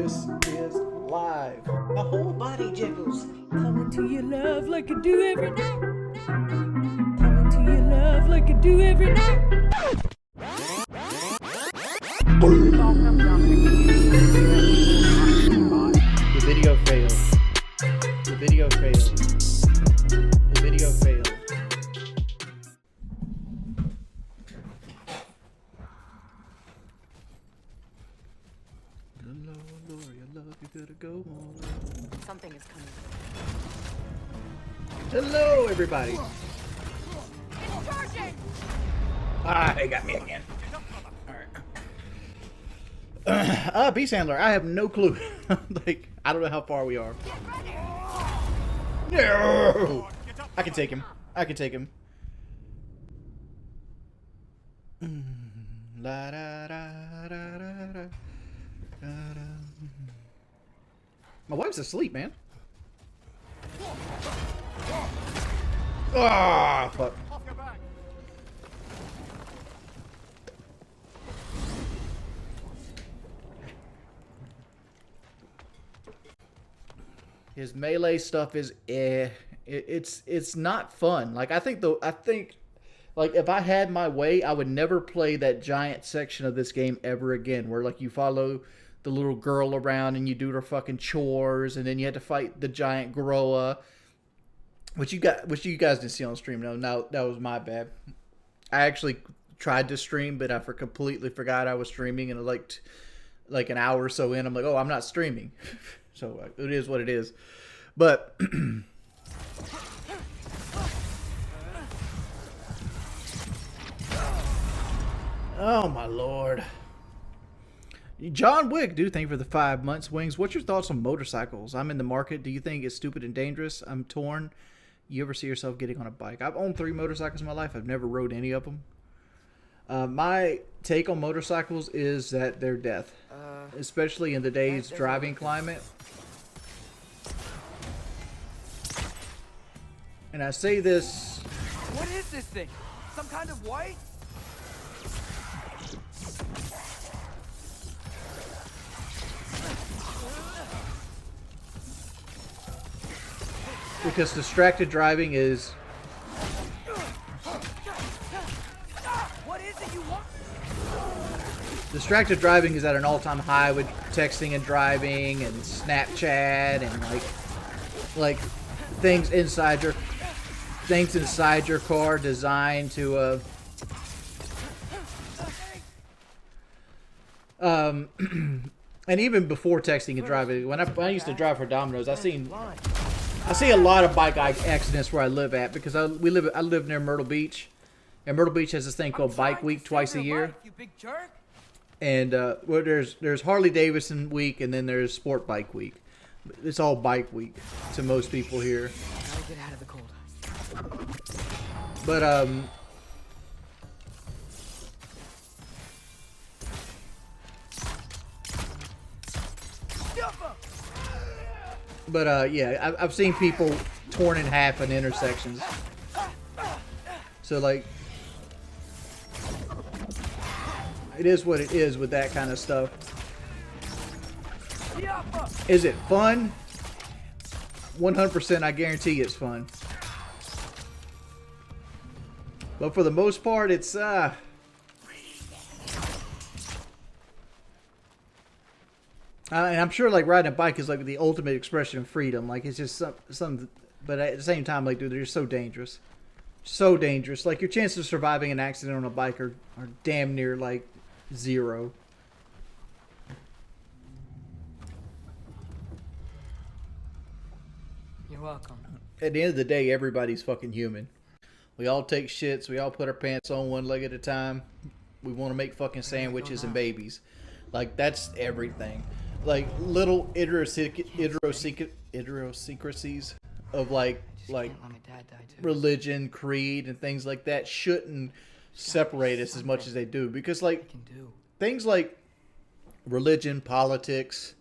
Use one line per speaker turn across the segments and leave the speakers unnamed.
This is live.
My whole body jiggles.
Coming to your love like I do every night. Coming to your love like I do every night.
The video failed. The video failed. The video failed. Hello, Lord, your love, you gotta go on.
Something is coming.
Hello, everybody.
It's charging!
Ah, they got me again. Alright. Beast Handler, I have no clue. Like, I don't know how far we are. No! I can take him. I can take him. La da da da da da. My wife's asleep, man. Ah, fuck. His melee stuff is it's not fun. Like I think like if I had my way, I would never play that giant section of this game ever again, where like you follow the little girl around and you do her fucking chores, and then you had to fight the giant Groa, which you guys didn't see on stream. No, that was my bad. I actually tried to stream, but I completely forgot I was streaming, and like an hour or so in, I'm like, oh, I'm not streaming. So it is what it is. But oh my lord. John Wick, dude, thank you for the 5 months. Wings, what's your thoughts on motorcycles? I'm in the market. Do you think it's stupid and dangerous? I'm torn. You ever see yourself getting on a bike? I've owned 3 motorcycles in my life. I've never rode any of them. My take on motorcycles is that they're death, especially in today's driving climate. And I say this.
What is this thing? Some kind of white?
Because distracted driving is.
What is it you want?
Distracted driving is at an all-time high with texting and driving and Snapchat and like things inside your car designed to and even before texting and driving, when I used to drive for Domino's, I see a lot of bike accidents where I live at, because I live near Myrtle Beach, and Myrtle Beach has this thing called Bike Week twice a year. And well, there's Harley Davidson week, and then there's Sport Bike week. It's all bike week to most people here.
Gotta get out of the cold.
But yeah, I've seen people torn in half in intersections. So like, it is what it is with that kind of stuff. Is it fun? 100%, I guarantee it's fun. But for the most part, it's and I'm sure like riding a bike is like the ultimate expression of freedom. Like it's just some, but at the same time, like dude, they're so dangerous, so dangerous. Like your chances of surviving an accident on a bike are damn near like 0.
You're welcome.
At the end of the day, everybody's fucking human. We all take shits. We all put our pants on one leg at a time. We want to make fucking sandwiches and babies. Like, that's everything. Like, little idiosyncrasies of, like religion, creed, and things like that shouldn't separate us as much as they do. Because, like, things like religion, politics,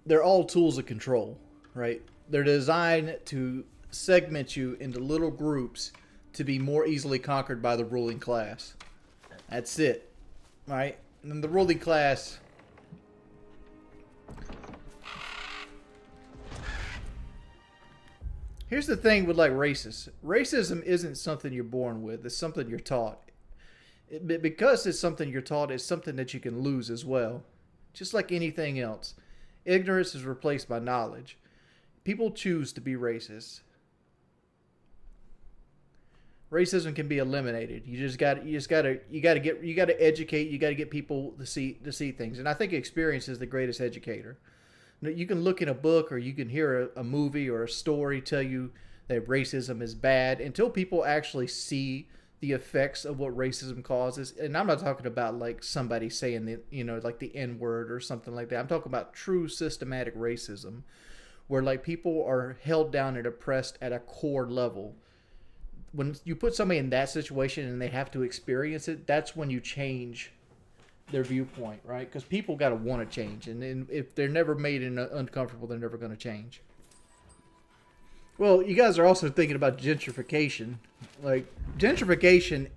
they're all tools of control, right? They're designed to segment you into little groups to be more easily conquered by the ruling class. That's it, right? And the ruling class Here's the thing with like racism isn't something you're born with. It's something you're taught. Because it's something you're taught, it's something that you can lose as well. Just like anything else. Ignorance is replaced by knowledge. People choose to be racist. Racism can be eliminated. You gotta educate. You gotta get people to see things. And I think experience is the greatest educator. You can look in a book or you can hear a movie or a story tell you that racism is bad until people actually see the effects of what racism causes. And I'm not talking about like somebody saying like the N-word or something like that. I'm talking about true systematic racism where like people are held down and oppressed at a core level. When you put somebody in that situation and they have to experience it, that's when you change their viewpoint, right? Because people got to want to change. And if they're never made uncomfortable, they're never going to change. Well, you guys are also thinking about gentrification. Like gentrification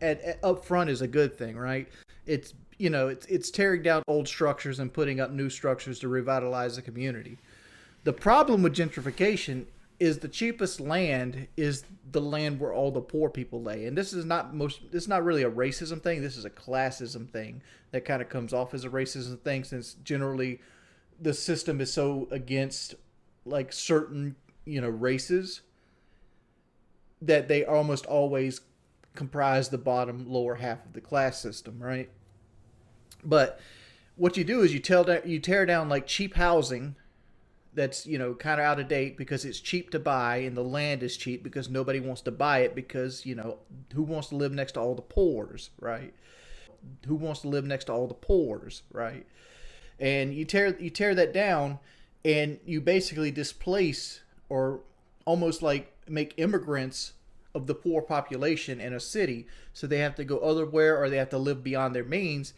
up front is a good thing, right? It's it's tearing down old structures and putting up new structures to revitalize the community. The problem with gentrification is the cheapest land is the land where all the poor people lay. And this is not really a racism thing. This is a classism thing that kind of comes off as a racism thing, since generally the system is so against like certain races that they almost always comprise the lower half of the class system, right? But what you do is you tear down like cheap housing that's kind of out of date because it's cheap to buy, and the land is cheap because nobody wants to buy it because who wants to live next to all the poors, right? Who wants to live next to all the poors, right? And you tear that down, and you basically displace or almost like make immigrants of the poor population in a city, so they have to go otherwhere or they have to live beyond their means.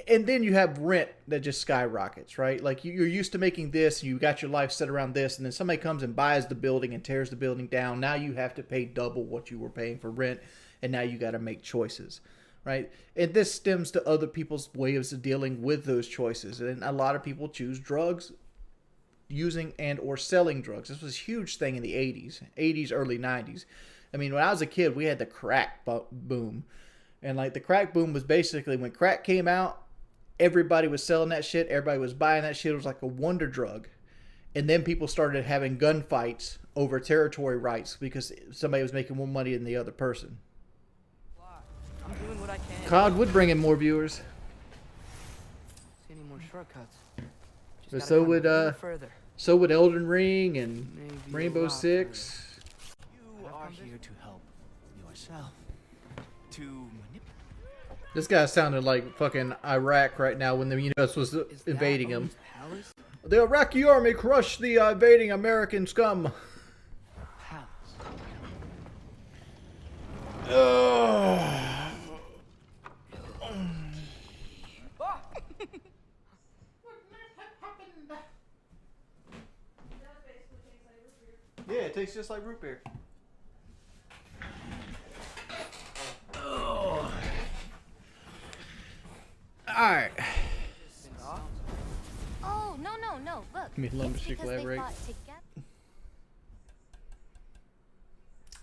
And then you have rent that just skyrockets, right? Like you're used to making this, and you got your life set around this, and then somebody comes and buys the building and tears the building down. Now you have to pay double what you were paying for rent, and now you got to make choices, right? And this stems to other people's ways of dealing with those choices. And a lot of people choose drugs, using and or selling drugs. This was a huge thing in the 80s, early 90s. I mean, when I was a kid, we had the crack boom. And like the crack boom was basically when crack came out, everybody was selling that shit. Everybody was buying that shit. It was like a wonder drug. And then people started having gunfights over territory rights because somebody was making more money than the other person.
I'm doing what I can.
COD would bring in more viewers.
See any more shortcuts?
But
Just gotta come a little further.
so would Elden Ring and
Maybe a
Rainbow
lot
Six.
You are here to help yourself. To manipulate.
This guy sounded like fucking Iraq right now when the U.S. was invading him.
Palace?
The Iraqi army crushed the invading American scum.
Palace.
Yeah, it tastes just like root beer. Alright.
Oh, no. Look.
Me and Lumber
It's
should
because they
collaborate.
fought together.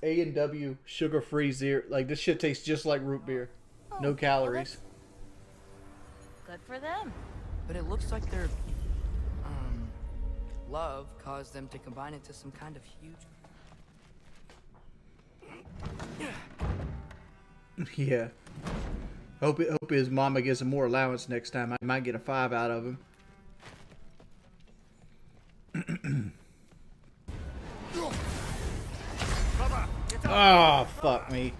A&W sugar-free zero. Like, this shit tastes just like root beer. No
Oh,
calories.
Good for them.
But it looks like their love caused them to combine into some kind of huge.
Yeah. Hope his mama gives him more allowance next time. I might get a 5 out of him. Oh, fuck me.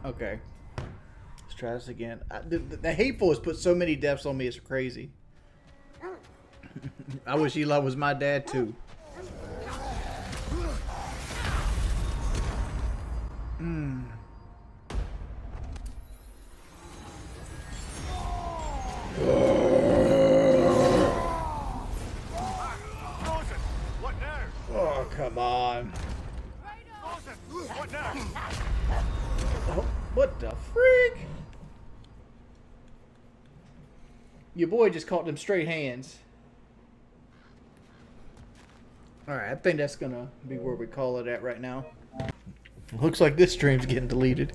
Okay. Let's try this again. The Hateful has put so many deaths on me, it's crazy. I wish Eli was my dad, too. Oh, come on. Oh, what the freak? Your boy just caught them straight hands. All right, I think that's gonna be where we call it at right now. Looks like this stream's getting deleted.